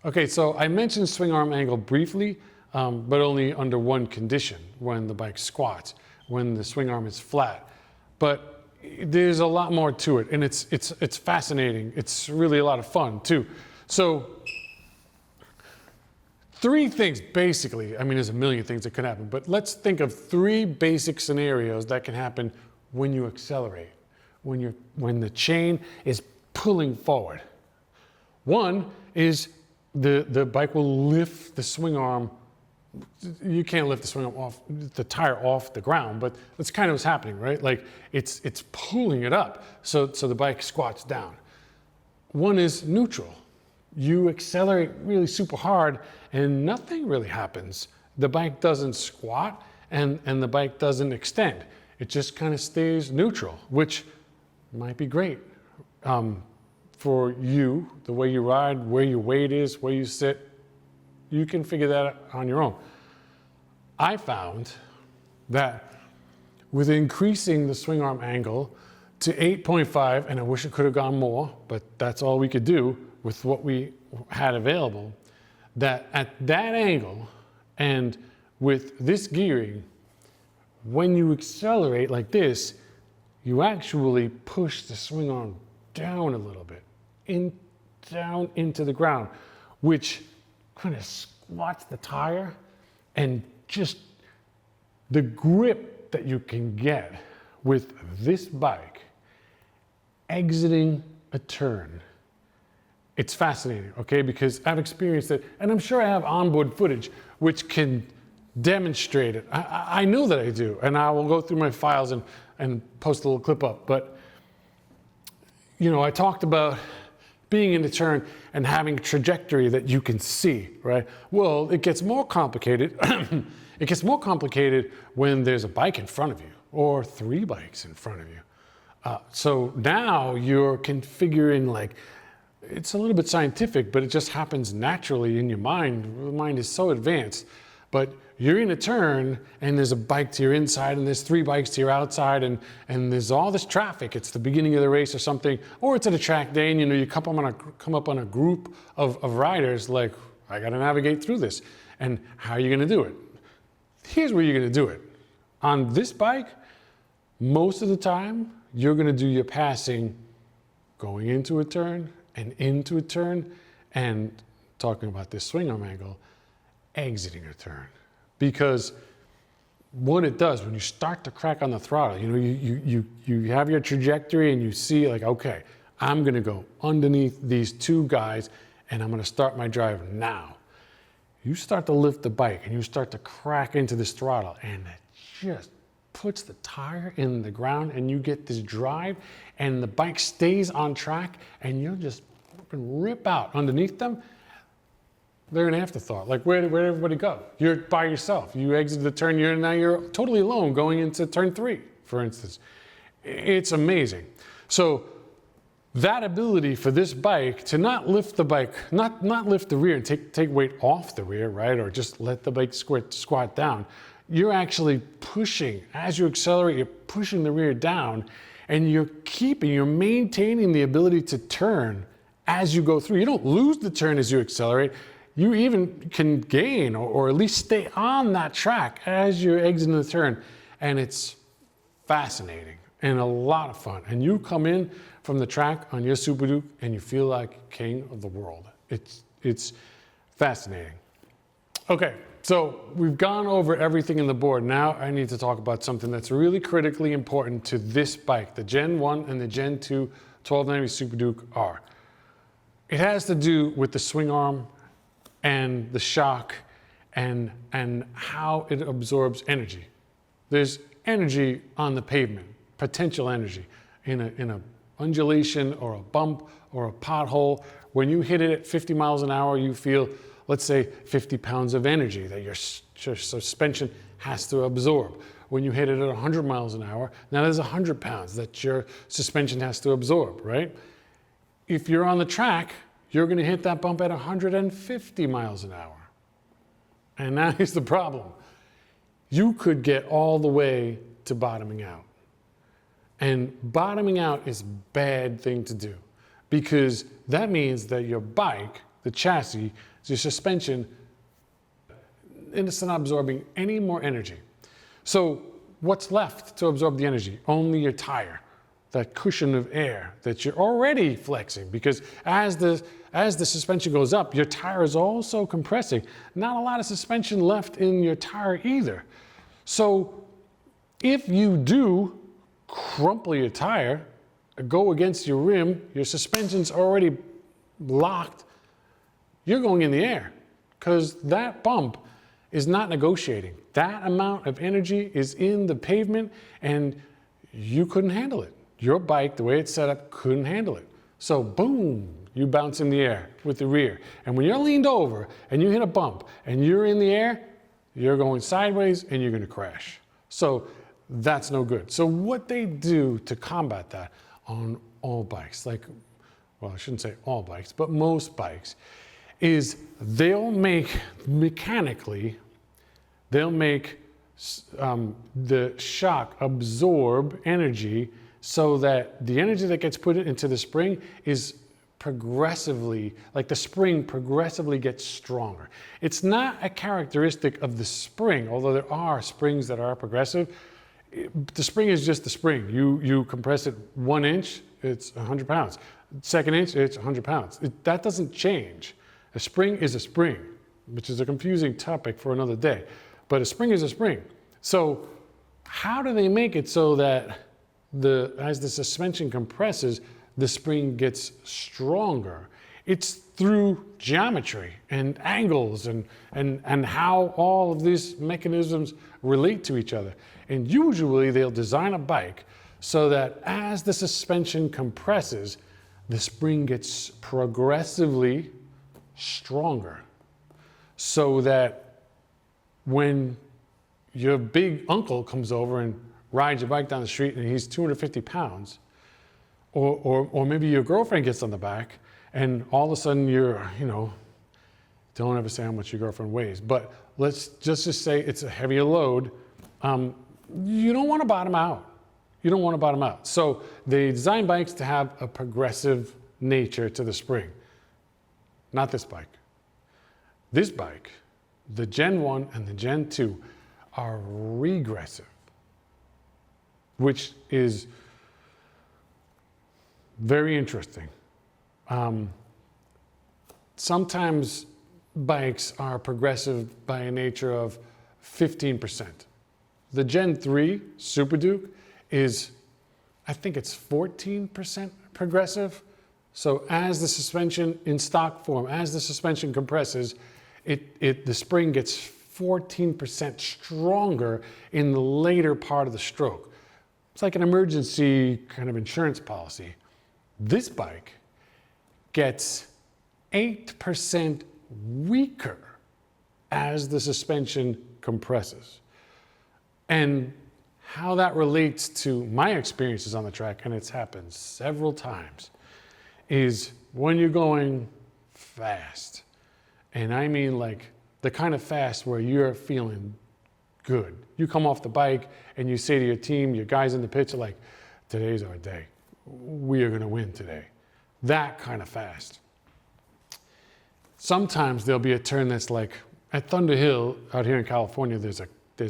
Okay, so I mentioned swing arm angle briefly, but only under one condition, when the bike squats, when the swing arm is flat. But there's a lot more to it, and it's fascinating. It's really a lot of fun too. So three things basically, I mean there's a million things that could happen, but let's think of three basic scenarios that can happen when you accelerate, when the chain is pulling forward. One is the bike will lift the swing arm. You can't lift the swing arm off, the tire off the ground, but that's kind of what's happening, right? Like it's pulling it up, so the bike squats down. One is neutral. You accelerate really super hard and nothing really happens. The bike doesn't squat and the bike doesn't extend. It just kind of stays neutral, which might be great. For you, the way you ride, where your weight is, where you sit, you can figure that out on your own. I found that with increasing the swing arm angle to 8.5, and I wish it could have gone more, but that's all we could do with what we had available, that at that angle and with this gearing, when you accelerate like this, you actually push the swing arm down a little bit, down into the ground, which kind of squats the tire, and just the grip that you can get with this bike exiting a turn. It's fascinating, okay, because I've experienced it, and I'm sure I have onboard footage which can demonstrate it. I know that I do, and I will go through my files and post a little clip up, but you know, I talked about being in the turn and having a trajectory that you can see, right? Well, it gets more complicated. It gets more complicated when there's a bike in front of you or three bikes in front of you. So now you're configuring, like, it's a little bit scientific, but it just happens naturally in your mind. The mind is so advanced, but you're in a turn and there's a bike to your inside and there's three bikes to your outside, and there's all this traffic. It's the beginning of the race or something, or it's at a track day and you know you come up on a group of riders, like, I got to navigate through this. And how are you going to do it? Here's where you're going to do it. On this bike, most of the time, you're going to do your passing going into a turn and into a turn, and talking about this swing arm angle, exiting a turn. Because what it does, when you start to crack on the throttle, you know, you have your trajectory and you see, like, okay, I'm gonna go underneath these two guys and I'm gonna start my drive now. You start to lift the bike and you start to crack into this throttle, and it just puts the tire in the ground, and you get this drive and the bike stays on track, and you'll just rip out underneath them. They're an afterthought. Like, where'd everybody go? You're by yourself. You exit the turn, now you're totally alone going into turn 3, for instance. It's amazing. So that ability for this bike to not lift the bike, not lift the rear and take weight off the rear, right? Or just let the bike squat down. You're actually pushing, as you accelerate, you're pushing the rear down, and you're maintaining the ability to turn as you go through. You don't lose the turn as you accelerate. You even can gain or at least stay on that track as you're exiting the turn. And it's fascinating and a lot of fun. And you come in from the track on your Super Duke and you feel like king of the world. It's fascinating. Okay, so we've gone over everything in the board. Now I need to talk about something that's really critically important to this bike, the Gen 1 and the Gen 2 1290 Super Duke R. It has to do with the swing arm and the shock and how it absorbs energy. There's energy on the pavement, potential energy in a undulation or a bump or a pothole. When you hit it at 50 miles an hour, you feel, let's say, 50 pounds of energy that your suspension has to absorb. When you hit it at 100 miles an hour, now there's 100 pounds that your suspension has to absorb, right? If you're on the track, you're going to hit that bump at 150 miles an hour. And that is the problem. You could get all the way to bottoming out. And bottoming out is a bad thing to do, because that means that your bike the chassis, your suspension, and it's not absorbing any more energy. So what's left to absorb the energy? Only your tire, that cushion of air that you're already flexing, because as the suspension goes up, your tire is also compressing. Not a lot of suspension left in your tire either. So if you do crumple your tire, go against your rim, your suspension's already locked, you're going in the air, because that bump is not negotiating. That amount of energy is in the pavement and you couldn't handle it. Your bike, the way it's set up, couldn't handle it. So boom, you bounce in the air with the rear. And when you're leaned over and you hit a bump and you're in the air, you're going sideways and you're gonna crash. So that's no good. So what they do to combat that on all bikes, like, well, I shouldn't say all bikes, but most bikes, is they'll make mechanically, they'll make the shock absorb energy so that the energy that gets put into the spring is progressively, like the spring progressively gets stronger. It's not a characteristic of the spring, although there are springs that are progressive. The spring is just the spring. You compress it 1 inch, it's 100 pounds. Second inch, it's 100 pounds. That doesn't change. A spring is a spring, which is a confusing topic for another day. But a spring is a spring. So how do they make it so that as the suspension compresses, the spring gets stronger? It's through geometry and angles and how all of these mechanisms relate to each other. And usually they'll design a bike so that as the suspension compresses, the spring gets progressively stronger, so that when your big uncle comes over and rides your bike down the street and he's 250 pounds, or maybe your girlfriend gets on the back and all of a sudden you're, don't ever say how much your girlfriend weighs, but let's just say it's a heavier load. You don't want to bottom out. You don't want to bottom out. So they design bikes to have a progressive nature to the spring. Not this bike. This bike, the Gen 1 and the Gen 2, are regressive, which is very interesting. Sometimes bikes are progressive by a nature of 15%. The Gen 3 Super Duke is, I think it's 14% progressive. So as the suspension in stock form, as the suspension compresses, the spring gets 14% stronger in the later part of the stroke. It's like an emergency kind of insurance policy. This bike gets 8% weaker as the suspension compresses. And how that relates to my experiences on the track, and it's happened several times, is when you're going fast, and I mean like the kind of fast where you're feeling good. You come off the bike and you say to your team, your guys in the pits are like, today's our day. We are gonna win today. That kind of fast. Sometimes there'll be a turn that's like, at Thunder Hill out here in California, there's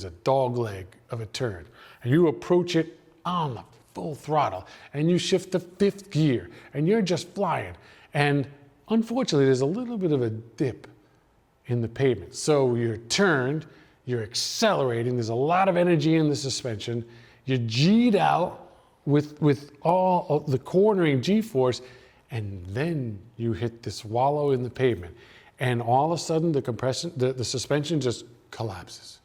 a dog leg of a turn, and you approach it on the full throttle, and you shift to 5th gear, and you're just flying. And unfortunately, there's a little bit of a dip in the pavement. So you're turned, you're accelerating, there's a lot of energy in the suspension, you're G'd out with all of the cornering G-force, and then you hit this wallow in the pavement. And all of a sudden, the suspension just collapses.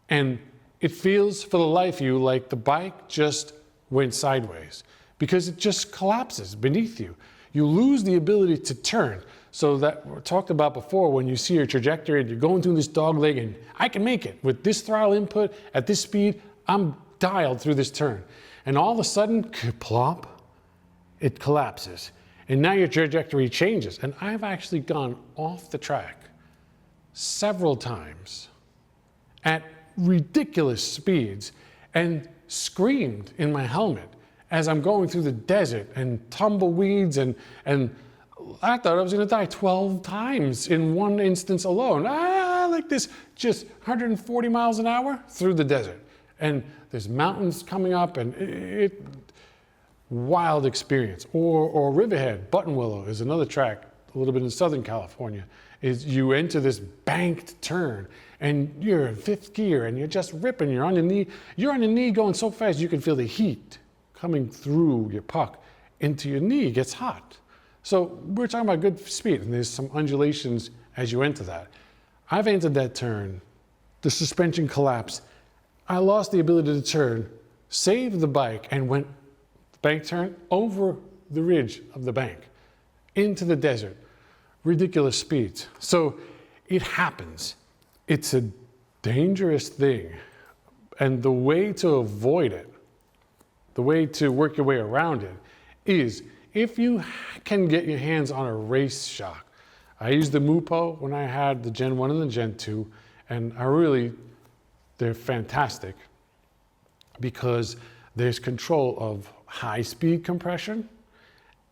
And it feels for the life of you like the bike just went sideways, because it just collapses beneath you. You lose the ability to turn. So that we talked about before, when you see your trajectory and you're going through this dog leg and I can make it with this throttle input at this speed, I'm dialed through this turn. And all of a sudden, plop, it collapses. And now your trajectory changes. And I've actually gone off the track several times at ridiculous speeds and screamed in my helmet as I'm going through the desert and tumbleweeds and I thought I was going to die 12 times in one instance alone. Like this, just 140 miles an hour through the desert. And there's mountains coming up, and wild experience. Or Riverhead, Buttonwillow is another track, a little bit in Southern California, is you enter this banked turn, and you're in fifth gear, and you're just ripping. You're on your knee going so fast you can feel the heat coming through your puck into your knee. It gets hot. So we're talking about good speed, and there's some undulations as you enter that. I've entered that turn, the suspension collapsed. I lost the ability to turn, saved the bike, and went bank turn over the ridge of the bank into the desert. Ridiculous speeds. So it happens. It's a dangerous thing. And the way to avoid it, the way to work your way around it, is if you can get your hands on a race shock. I used the Mupo when I had the Gen 1 and the Gen 2, and they're fantastic because there's control of high speed compression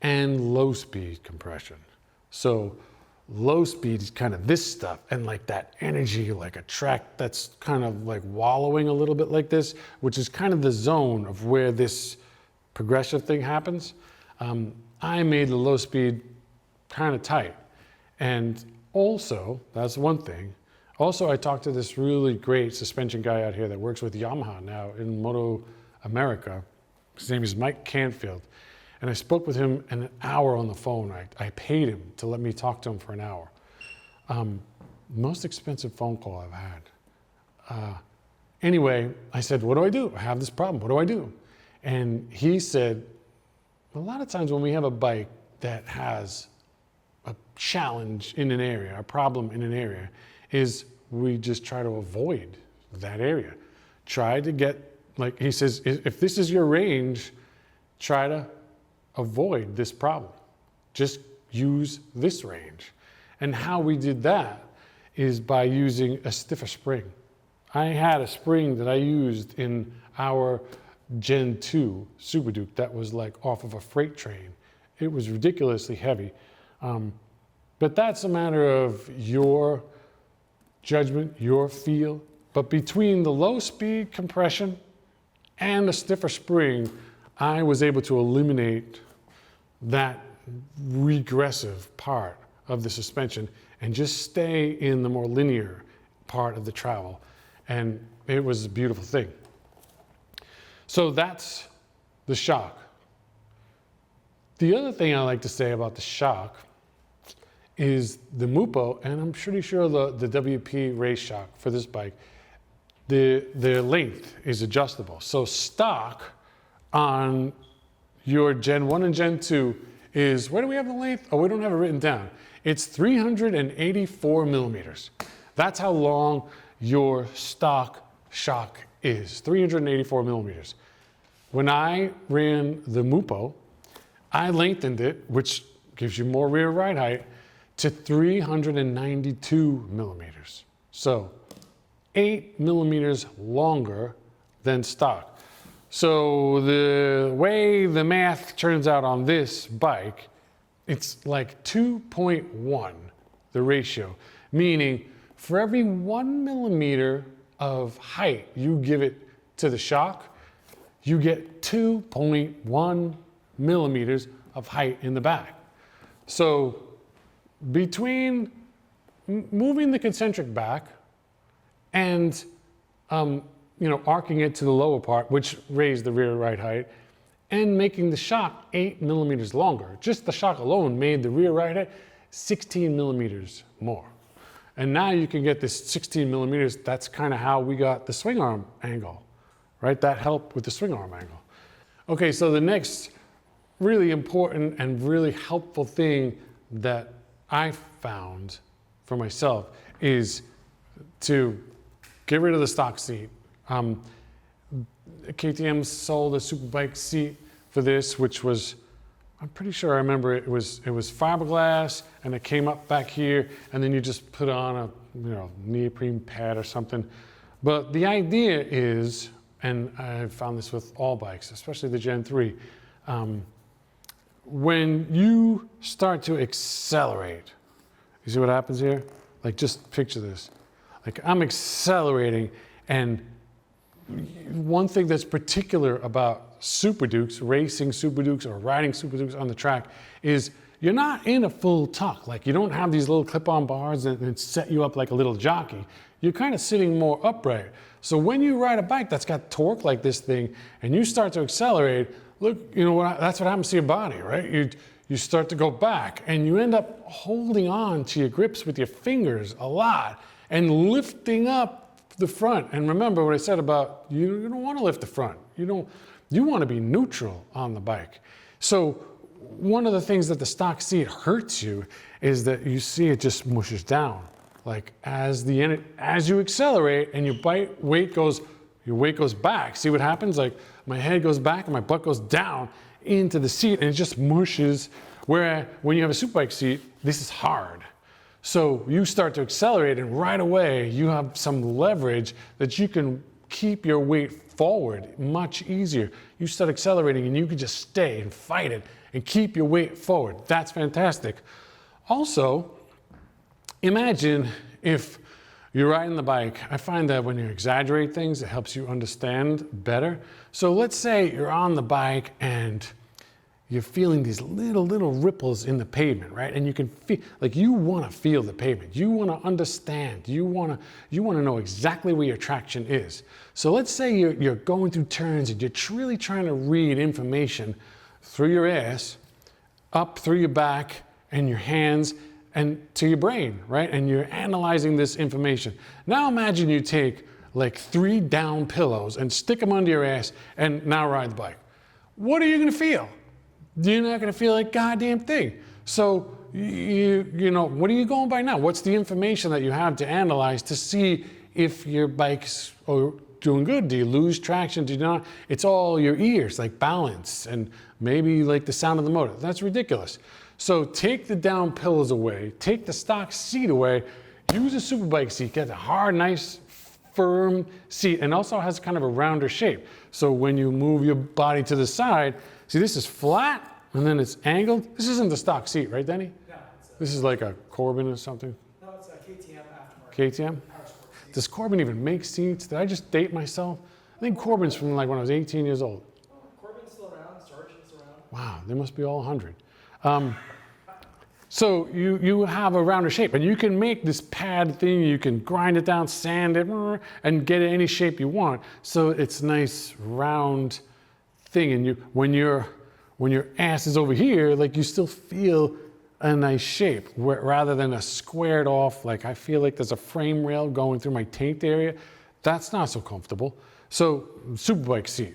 and low speed compression. So low speed is kind of this stuff, and like that energy, like a track that's kind of like wallowing a little bit like this, which is kind of the zone of where this progressive thing happens. I made the low speed kind of tight. And also, that's one thing. Also, I talked to this really great suspension guy out here that works with Yamaha now in Moto America. His name is Mike Canfield. And I spoke with him an hour on the phone. I paid him to let me talk to him for an hour. Most expensive phone call I've had. Anyway, I said, what do I do? I have this problem. What do I do? And he said, a lot of times when we have a bike that has a challenge in an area, a problem in an area, is we just try to avoid that area. Try to get, like he says, if this is your range, try to avoid this problem. Just use this range. And how we did that is by using a stiffer spring. I had a spring that I used in our Gen 2 Super Duke that was like off of a freight train. It was ridiculously heavy. But that's a matter of your judgment, your feel. But between the low speed compression and a stiffer spring, I was able to eliminate that regressive part of the suspension and just stay in the more linear part of the travel. And it was a beautiful thing. So that's the shock. The other thing I like to say about the shock is the Mupo, and I'm pretty sure the WP race shock for this bike, the length is adjustable. So stock on your Gen 1 and Gen 2 is, where do we have the length? Oh, we don't have it written down. It's 384 millimeters. That's how long your stock shock is, 384 millimeters. When I ran the Mupo, I lengthened it, which gives you more rear ride height, to 392 millimeters. So 8 millimeters longer than stock. So the way the math turns out on this bike, it's like 2.1, the ratio, meaning for every 1 millimeter of height you give it to the shock, you get 2.1 millimeters of height in the back. So between moving the Eccentric back and arcing it to the lower part, which raised the rear ride height, and making the shock 8 millimeters longer, just the shock alone made the rear ride height 16 millimeters more. And now you can get this 16 millimeters. That's kind of how we got the Swingarm Angle, right? That helped with the Swingarm Angle. Okay, so the next really important and really helpful thing that I found for myself is to get rid of the stock seat. KTM sold a Superbike Seat for this, which was, I'm pretty sure I remember it was fiberglass, and it came up back here, and then you just put on a neoprene pad or something. But the idea is, and I've found this with all bikes, especially the Gen 3, when you start to accelerate, you see what happens here? Like, just picture this. Like, I'm accelerating, and one thing that's particular about Super Dukes, racing Super Dukes or riding Super Dukes on the track, is you're not in a full tuck. Like, you don't have these little clip-on bars that set you up like a little jockey. You're kind of sitting more upright. So when you ride a bike that's got torque like this thing, and you start to accelerate, look, you know what? That's what happens to your body, right? You start to go back, and you end up holding on to your grips with your fingers a lot and lifting up the front. And remember what I said about you don't want to lift the front. You want to be neutral on the bike. So one of the things that the stock seat hurts you is that you see it just mushes down. Like, as you accelerate and your weight goes back. See what happens? Like, my head goes back and my butt goes down into the seat, and it just mushes. Where when you have a Superbike seat, this is hard. So you start to accelerate, and right away you have some leverage that you can keep your weight forward much easier. You start accelerating, and you can just stay and fight it and keep your weight forward. That's fantastic. Also, imagine if you're riding the bike. I find that when you exaggerate things, it helps you understand better. So let's say you're on the bike and you're feeling these little ripples in the pavement, right? And you can feel, like, you want to feel the pavement. You want to understand. You want to know exactly where your traction is. So let's say you're going through turns and you're really trying to read information through your ass, up through your back and your hands, and to your brain, right? And you're analyzing this information. Now imagine you take like 3 down pillows and stick them under your ass and now ride the bike. What are you going to feel? You're not going to feel like goddamn thing. So you know, what are you going by now? What's the information that you have to analyze to see if your bike's doing good? Do you lose traction? Do you not? It's all your ears, like balance and maybe like the sound of the motor. That's ridiculous. So take the down pillows away, take the stock seat away, use a Superbike seat, get a hard, nice, firm seat, and also has kind of a rounder shape. So when you move your body to the side, see, this is flat and then it's angled. This isn't the stock seat, right, Denny? No. This is like a Corbin or something? No, it's a KTM aftermarket. KTM? Does Corbin even make seats? Did I just date myself? I think Corbin's from like when I was 18 years old. Corbin's still around, Sargent's around. Wow, they must be all 100. So you have a rounder shape, and you can make this pad thing, you can grind it down, sand it, and get it any shape you want. So it's a nice round thing, and when your ass is over here, like, you still feel a nice shape, rather than a squared off, like, I feel like there's a frame rail going through my taint area. That's not so comfortable. So Superbike seat.